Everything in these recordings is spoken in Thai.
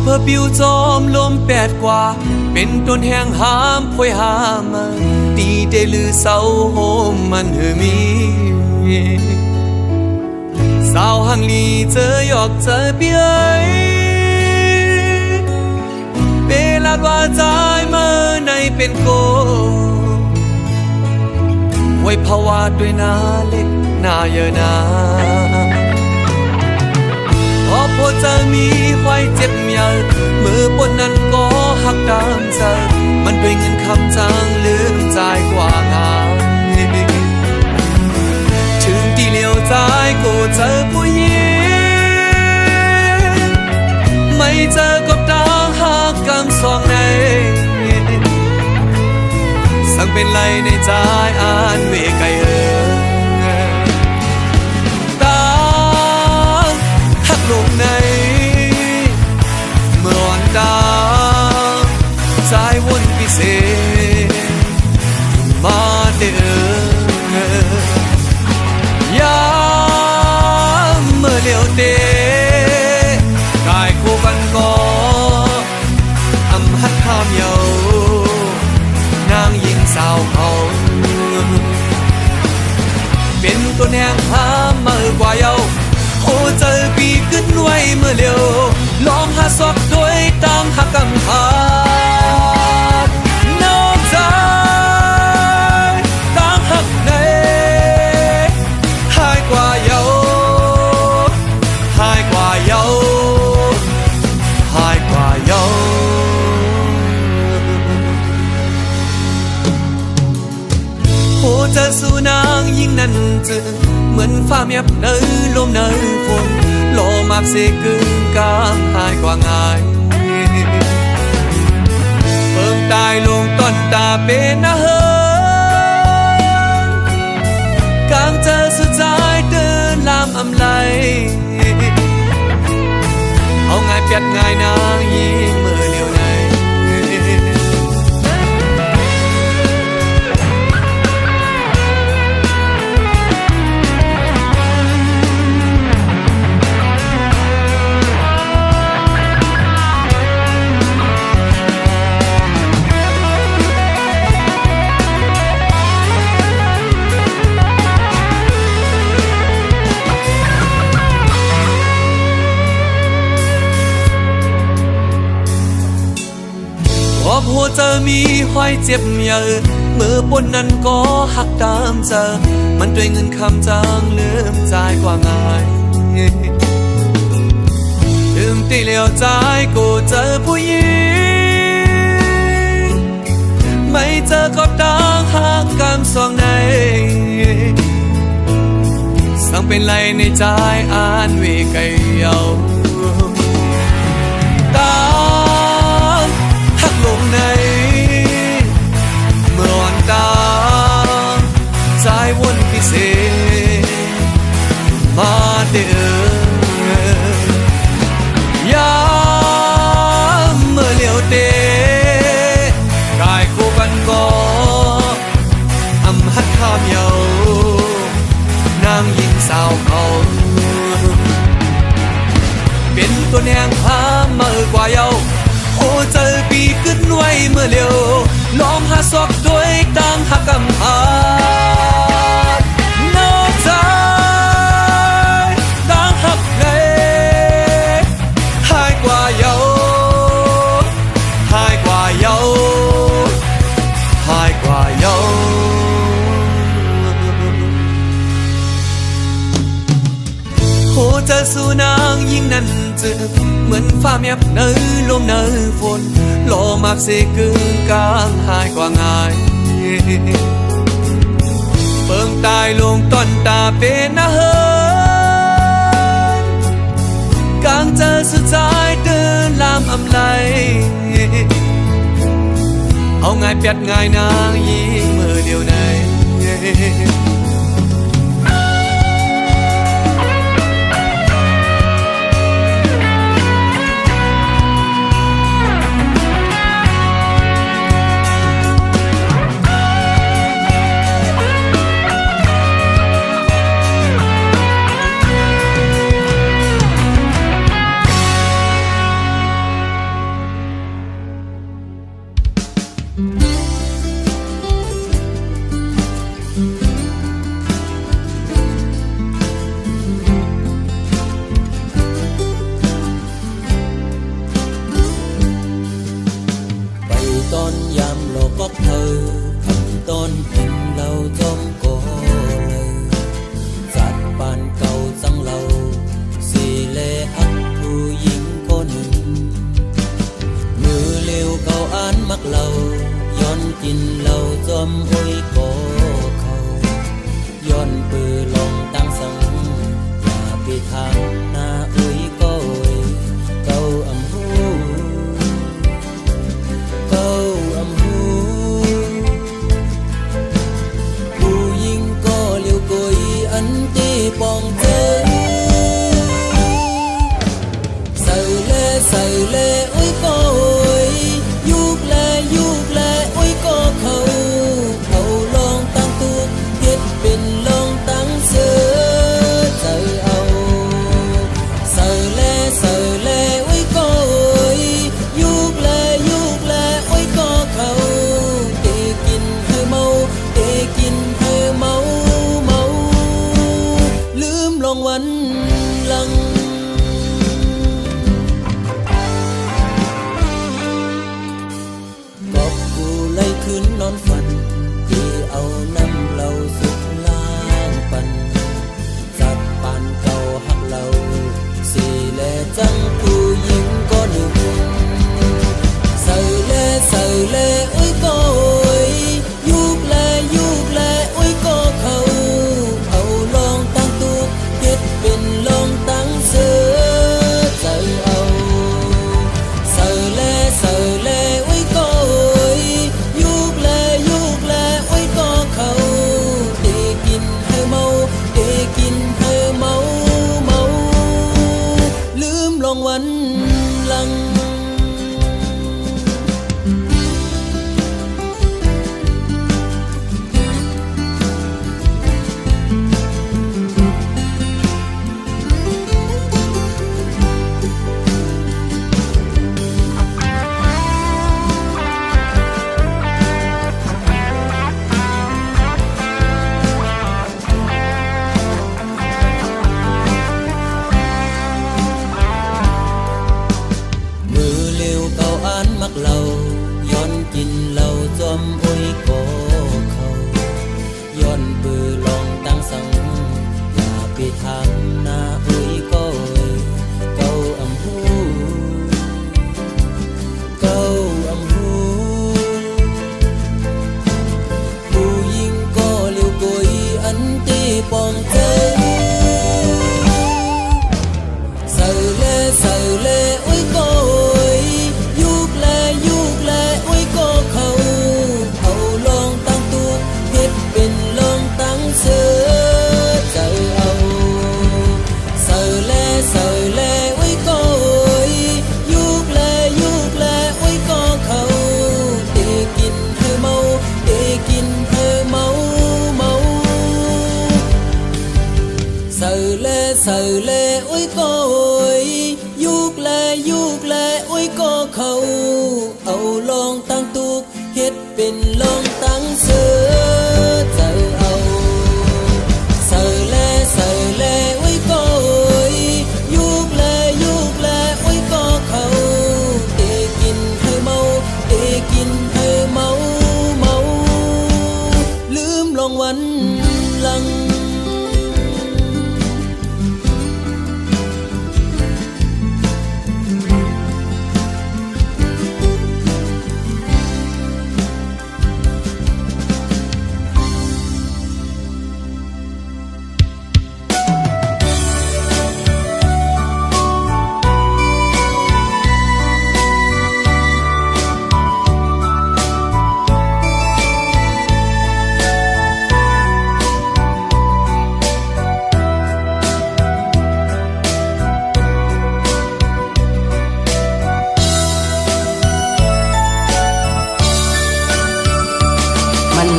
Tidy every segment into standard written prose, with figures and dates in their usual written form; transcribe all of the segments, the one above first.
เพื่อปิวจอมลมแปดกว่าเป็นต้นแห่งหามพวยหามาตีได้ลือเศร้าโฮมมันมีสาวหังลีเจอหยอกเจอเปียเปลาดว่าใจเมื่อในเป็นโกไว้ภาวะด้วยนาเล็กนาเยอะนาพอพอจะมีไว้เจ็บเยอะมือปนนั้นก็หักตามเธอมันด้วยเงินคำจางลืมใจกว่างานถึงที่เลี้ยวใจก็เจอผู้หญิงไม่เจอก็ตาหักกำสองในสั่งเป็นไรในใจอ่านเวไกตาหักลงในเมื่อวันดาใจวนพิเศษมาเดือยามเมื่อเลี้ยวเตะกายคู่กันก็อำหัดข้ามเยานางยิงสาวเขาเป็นตัวแนงหาเมื่อกว่าเยาโอ้เจอปีขึ้นไว้เมื่อเร็วลองหาซอกด้วยตั้งหักกำขาดนอกใจตั้งหักในหายกว่าเยาหายกว่าเยาหายกว่าเยาโอ้เจอสู่นางยิ่งนั้นจึงเหมือนฟ้าเมียบเนยลมเนยฝนโลมาบเสกึ่งกลางหายกว่าง่ายเพิ่มตายลงต้นตาเป็นนะเฮกลางเจอสุดใจเดินลามอำไลเอาง่ายเปียดง่ายนางยิงมือเลี้ยวในหัวเจอมีห้อยเจ็บเยอะมือปนนั้นก็หักตามเจอมันด้วยเงินคำจางลืมใจกว่าง่ายลืมตีเหลียวใจก็เจอผู้หญิงไม่เจอก็ต่างหักกำสองในสั่งเป็นไรในใจอ่านเวไกเยาตาลงในเมื่อวันตาใจวนพิเศษมาเดือยามเมื่อเลี้ยวเตะกายคู่กันก็อำหัดข้ามเยานางยิงสาวเขาเป็นตัวแนงพาเมื่อกว่าเยาโอ้เจอปีขึ้นไว้เมื่อเร็วลองหาซอกด้วยตั้งหักกำขาดนอกใจตั้งหักในหายกว่าเยาหายกว่าเยาหายกว่าเยาโอ้เจอสู่นางยิ่งนั้นจึงเหมือนฟ้าเมียบเนยลมเนยฝนโลมาบเสกึ่งกลางหายกว่าง่ายเพิ่งตายลงต้นตาเป็นนะเฮกลางเจอสุดใจเดินลามอำไลเอาง่ายเปียดง่ายนางยิงมือเดียวใน อนกินเหล้าจอมก่อเลยจัดปานเก่าจังเราสิเลอักผู้หญิงคนหนึ่งมือเร็วเก่าอ่านมักเราย้อนกินเหล้าจอมอ้อยก่อเขาย้อนปือลองตั้งสังอย่าไปทางหน้าอ้อยก็เก่าอำหูเก่าอำหูผู้หญิงก็เลี้ยวกุยอันที่ปองเจอใส่เลอุ้ยก็ยุกแลอุ้ยก็เขาลองตั้งตุกเฮ็ดเป็นลองตั้งเสือใจเอาใส่เลอุ้ยก็ยุกแลอุ้ยก็เขาเตกินให้เมาลืมลงวันหลังคืนนอนฝันที่เอาน้ำเหล้าสุกล้างปันจัดปานเก่าหักเราสิแลจังผู้หญิงก็หนึ่งใส่เลอุ้ยก็ยุกแลอุ้ยก็เขาลองตั้งตุกเฮ็ดเป็นลองตั้งเสือใจเอาใส่เลอุ้ยก็ยุกแลอุ้ยก็เขาเตกินให้เมาลืมลงวันหลังมักเราย้อนกินเหล้าจอมอ้อยก่อเขาย้อนปือลองตั้งสังอย่าไปทางหน้าอ้อยก็เก่าอำหูผู้หญิงก็เลี้ยวกุยอันที่ปองเจอใส่เลอุ้ยก็ยุกแลอุ้ยก็เขาลองตั้งตุกเฮ็ดเป็นลองตั้งเสือใจเอาใส่เลอุ้ยก็ยุกแลอุ้ยก็เขาเตกินให้เมาใส่เลอุ้ยก็ยุกแลอุ้ยก็เขาลองตั้งตุกเฮ็ดเป็นลองตั้งเสือใจเอาใส่เลอุ้ยก็ยุกแลอุ้ยก็เขาเตกินให้เมาลืมลงวันหลัง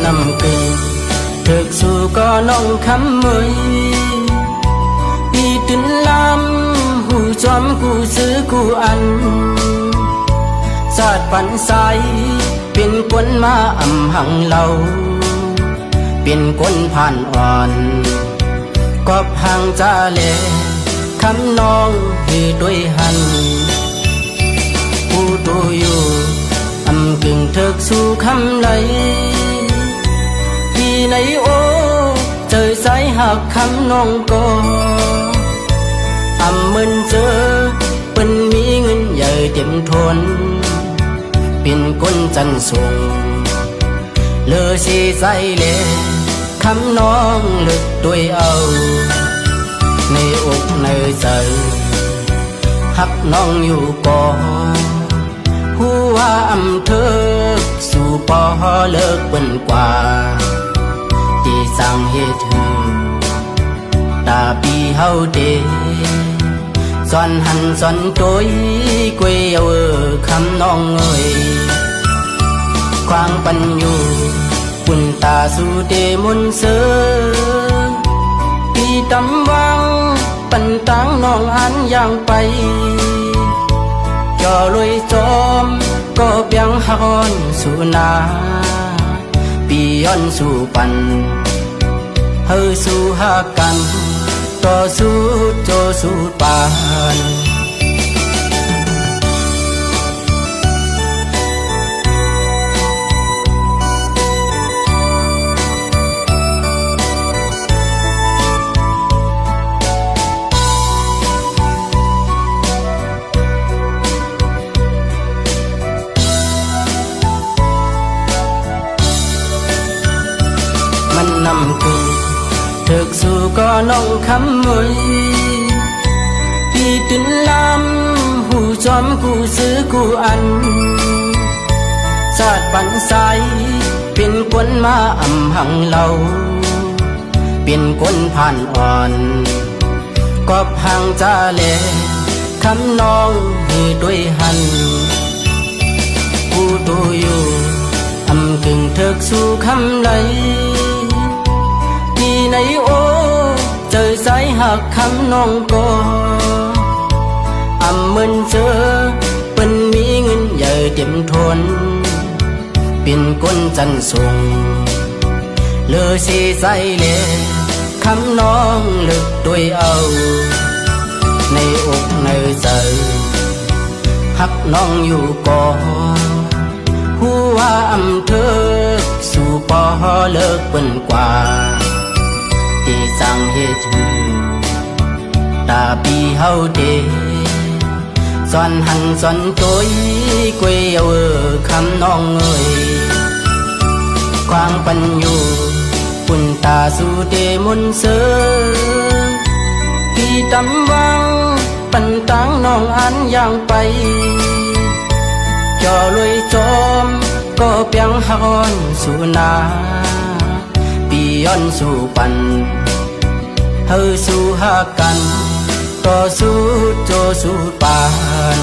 นำเกินถึกสู่ก็น้องคำมืออีตินลำหูจอมกูซื้อกูอันสาดปันใสเป็นคนมาอำหังเราเป็นคนผ่านอ่อนกอบห่างจาเลคำน้องที่ด้วยหันผู้ดูอยู่อำกึ่งเถิกสู่คำไหล โอเจอสายหักคำน้องก็เหมือนเจอเป็นมีเงินใหญ่เต็มทนเป็นคนจันทรงเลอสีใสเลคำน้องลึกด้วยเอาในอกในใจหักน้องอยู่ก่อหัวเธอสู่ปอเลิกเป็นกว่าที่สร้างเหตุตาปีเฮาเดสอนหันสอนตัวกวยเอาคำน้องเอ้ยความปัญญูปุ่นตาสู่เดมนเสือพี่ตำวังปันตังน้องอันอย่างไปจอลอยจอมก็เปียงฮอนสู่นาปีย้อนสู่ปันเฮาสู่หากันต่อสู้โจสู้ปานมันนำกูถึกสู่ก็น้องคำมวยพี่ตื่นลำหูจอมกูซื้อกูอันชาติปันใสเป็นคนมาหังเราเป็นคนผ่านอ่อนกอบห่างจาเลคำน้องให้ด้วยหันผู้ดูอยู่กึ่งถึกสู่คำไหลที่ในโอเจอสายหักคำน้องก็เหมือนเจอเป็นมีเงินใหญ่เต็มทนเป็นคนจันทรงเลอสีใสเลคำน้องลึกด้วยเอาในอกในใจหักน้องอยู่ก่อหัวเธอสู่ปอเลิกเป็นกว่าที่สร้างเหตุตาปีเฮาเดสอนหันสอนตัวกวยเอาคำน้องเอ้ยความปัญญูปุ่นตาสู่เดมนเสือพี่ตำวังปันตังน้องอันอย่างไปจอลอยจอมก็เปียงฮอนสู่นาปีย้อนสู่ปันเฮาสู่หากันต่อสู้โจสู้ปาน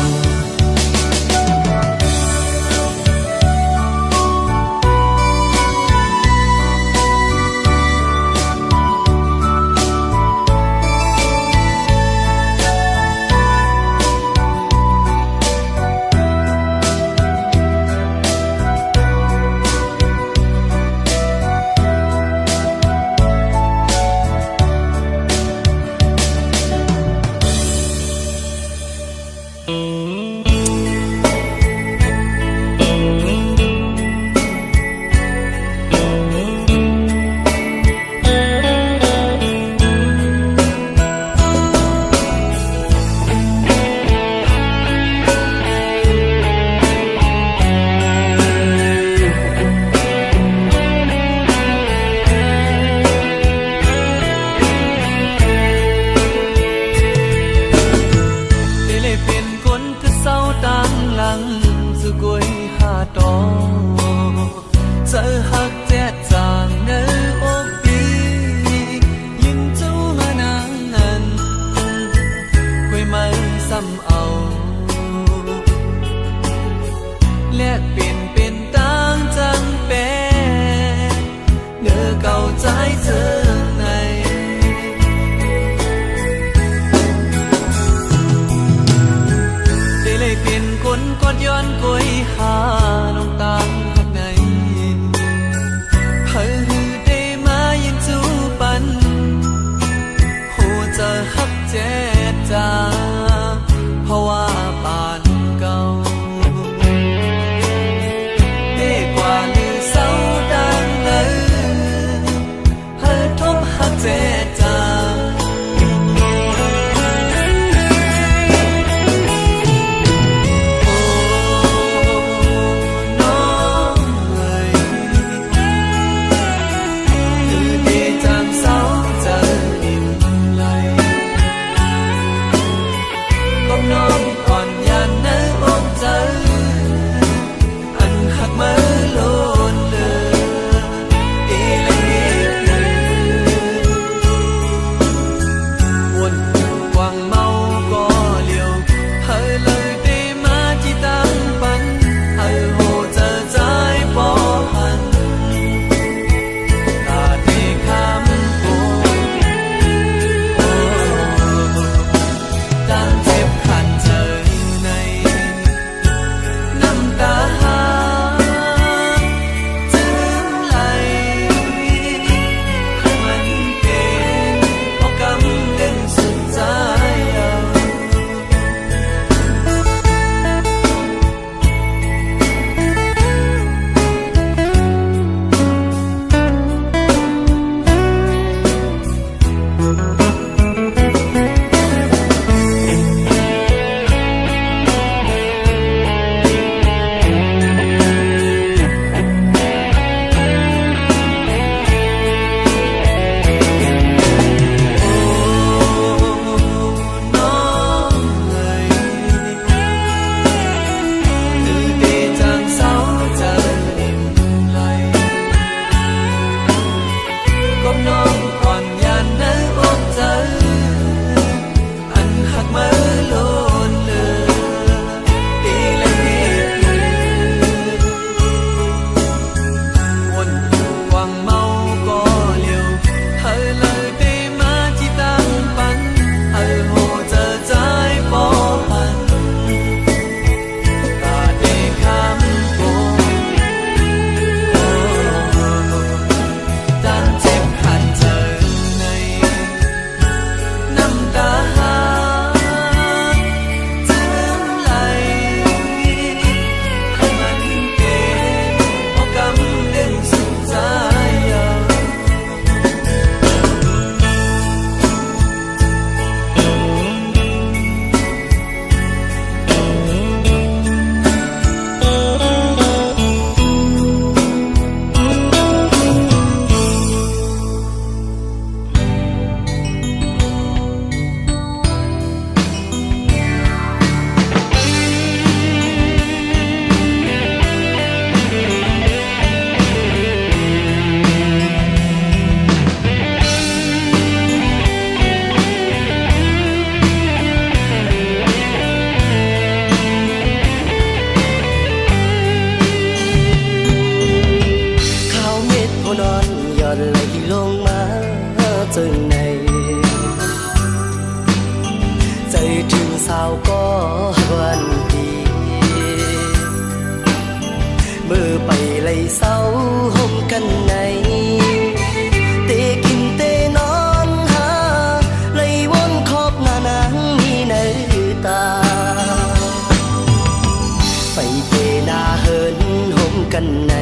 กันใน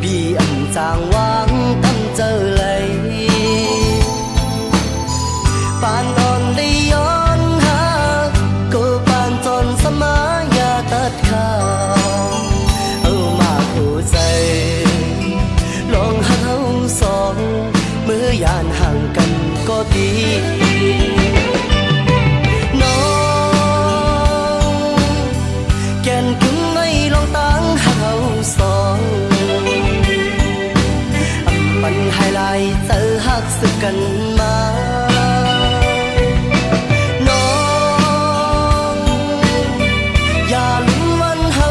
พี่อันจางวางตั้งเจอเลยปานนอนได้ย้อนหาก็ปานจนสมายาตัดขาเอามาหัวใจลองหาเอาสองเมื่อยานห่างกันก็ดีน้องแก่นถึงไม่ลองตั้งหาเอาสองปันไฮไลท์เจอหักสึกกันมาน้องอย่าลืมวันเฮา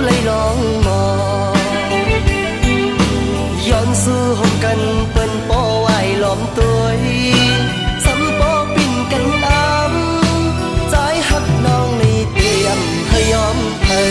เลยลองมองย้อนสู่ห้องกันเปิ้นโป้ไว้ล้อมตัวสำโปปิ่นกันอ้ำใจหักน้องในเตรียมให้ยอมให้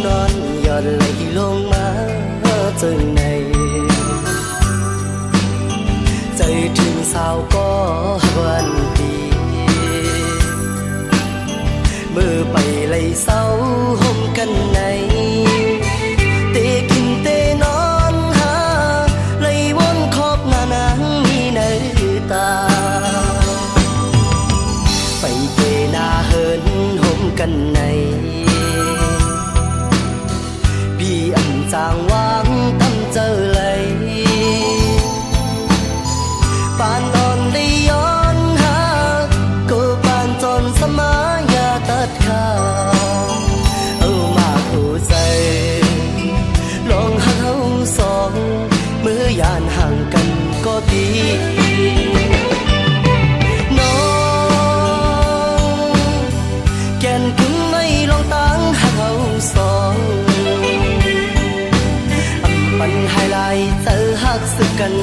นอนหย่อนไหลลงมาจนในใจถึงสาวก็วันดีเมื่อไปเลยเศร้าห่มกันในเตกินเตนอนหาเลยวนขอบหน้านางมีในตาไปเตนาเหินห่มกันในพี่อันจางวางตั้งเจอเลยปานนอนได้ย้อนหาก็ปานจนสมายาตัดขาเอามาหัวใจลองหาเอาสองเมื่อยานห่างกันก็ดีน้องแก่นถึงไม่ลองตั้งหาเอาสองปันไฮไลท์เจอหักสึกกัน